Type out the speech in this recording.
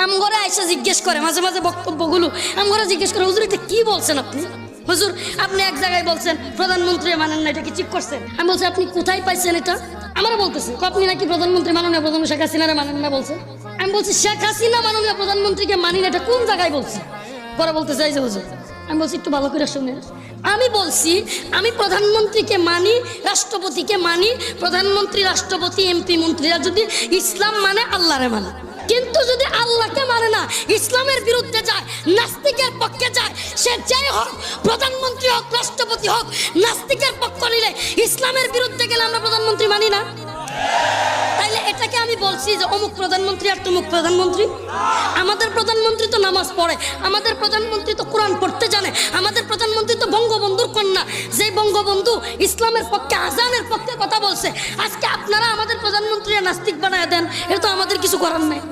আমগরে আইসা জিজ্ঞেস করে মাঝে মাঝে বক্তব্যগুলো আমগরে জিজ্ঞেস করে, হুজুর এটা কি বলছেন আপনি? হুজুর আপনি এক জায়গায় বলছেন প্রধানমন্ত্রী মানেন না, এটা কি ঠিক করছেন? আমি বলছি আপনি কোথায় পাইছেন এটা? আমারও বলতেছে আপনি নাকি প্রধানমন্ত্রী মাননীয় প্রধানমন্ত্রী শেখ হাসিনারে মানেন না বলছেন। আমি বলছি শেখ হাসিনা মাননীয় প্রধানমন্ত্রীকে মানি না, এটা কোন জায়গায় বলছি? পরে বলতে চাই যে হুজুর, আমি বলছি একটু ভালো করে শুনে, আমি বলছি আমি প্রধানমন্ত্রীকে মানি, রাষ্ট্রপতিকে মানি। প্রধানমন্ত্রী, রাষ্ট্রপতি, এমপি, মন্ত্রীরা যদি ইসলাম মানে আল্লাহরে মানে, কিন্তু যদি আল্লাহকে মানে না, ইসলামের বিরুদ্ধে যায়, নাস্তিকের পক্ষে যায়, সে যাই হোক, প্রধানমন্ত্রী হোক, রাষ্ট্রপতি হোক, নাস্তিকের পক্ষ নিলে, ইসলামের বিরুদ্ধে গেলে আমরা প্রধানমন্ত্রী মানি না। তাইলে এটাকে আমি বলছি যে অমুক প্রধানমন্ত্রী আর তমুক প্রধানমন্ত্রী? আমাদের প্রধানমন্ত্রী তো নামাজ পড়ে, আমাদের প্রধানমন্ত্রী তো কোরআন পড়তে জানে, আমাদের প্রধানমন্ত্রী তো বঙ্গবন্ধুর কন্যা, যে বঙ্গবন্ধু ইসলামের পক্ষে, আজানের পক্ষে কথা বলছে। আজকে আপনারা আমাদের প্রধানমন্ত্রী নাস্তিক বানায় দেন, এটা তো আমাদের কিছু করার নেই।